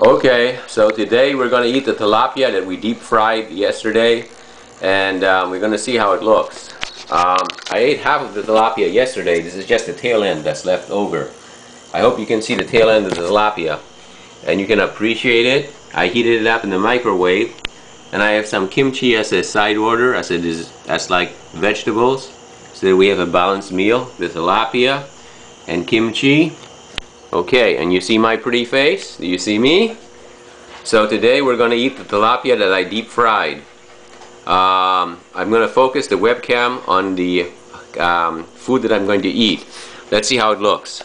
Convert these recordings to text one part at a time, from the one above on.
Okay, so today we're going to eat the tilapia that we deep fried yesterday, and we're going to see how it looks. I ate half of the tilapia yesterday. This is just the tail end that's left over. I hope you can see the tail end of the tilapia and you can appreciate it. I heated it up in the microwave, and I have some kimchi as a side order, as like vegetables, so that we have a balanced meal. The tilapia and kimchi. Okay, and you see my pretty face? Do you see me? So today we're going to eat the tilapia that I deep fried. I'm going to focus the webcam on the food that I'm going to eat. Let's see how it looks.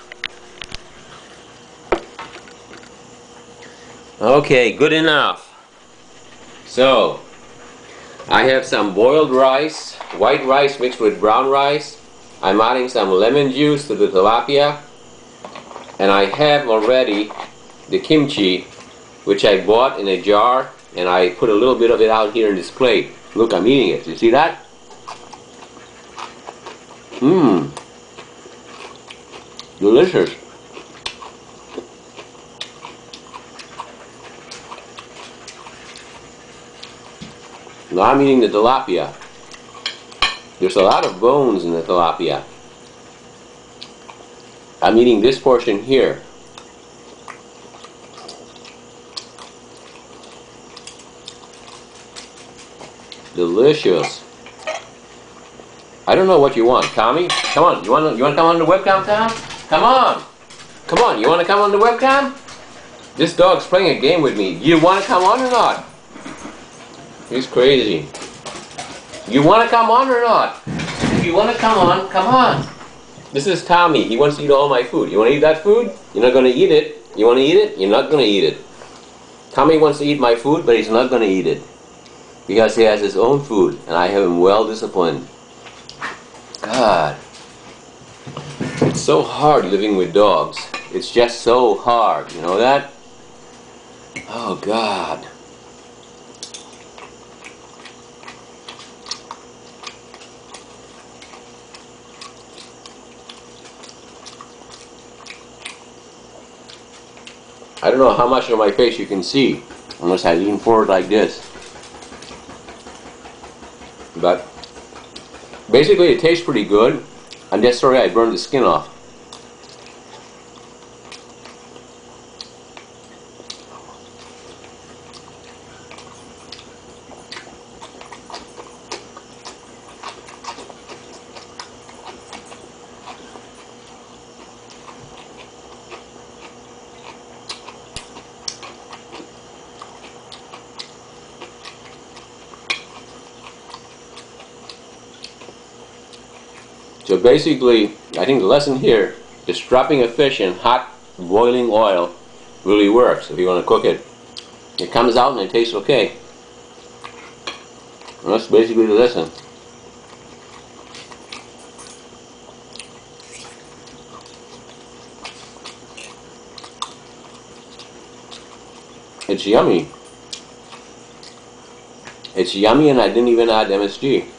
Okay, good enough. So, I have some boiled rice, white rice mixed with brown rice. I'm adding some lemon juice to the tilapia. And I have already the kimchi, which I bought in a jar, and I put a little bit of it out here in this plate. Look, I'm eating it. You see that? Mmm. Delicious. Now I'm eating the tilapia. There's a lot of bones in the tilapia. I'm eating this portion here. Delicious. I don't know what you want, Tommy. Come on, you want to come on the webcam, Tom? Come on. Come on, you want to come on the webcam? This dog's playing a game with me. You want to come on or not? He's crazy. You want to come on or not? If you want to come on, come on. This is Tommy. He wants to eat all my food. You want to eat that food? You're not going to eat it. You want to eat it? You're not going to eat it. Tommy wants to eat my food, but he's not going to eat it. Because he has his own food, and I have him well disciplined. God. It's so hard living with dogs. It's just so hard. You know that? Oh, God. I don't know how much of my face you can see unless I lean forward like this. But basically it tastes pretty good. I'm just sorry I burned the skin off. So basically, I think the lesson here is dropping a fish in hot boiling oil really works if you want to cook it. It comes out and it tastes okay. And that's basically the lesson. It's yummy. It's yummy, and I didn't even add MSG.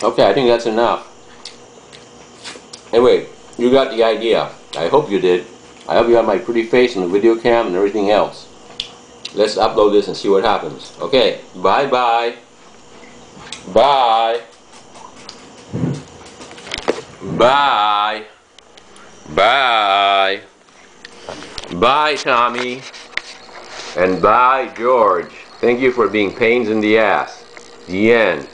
Okay, I think that's enough. Anyway, you got the idea. I hope you did. I hope you have my pretty face on the video cam and everything else. Let's upload this and see what happens. Okay, bye-bye. Bye. Bye. Bye. Bye, Tommy. And bye, George. Thank you for being pains in the ass. The end.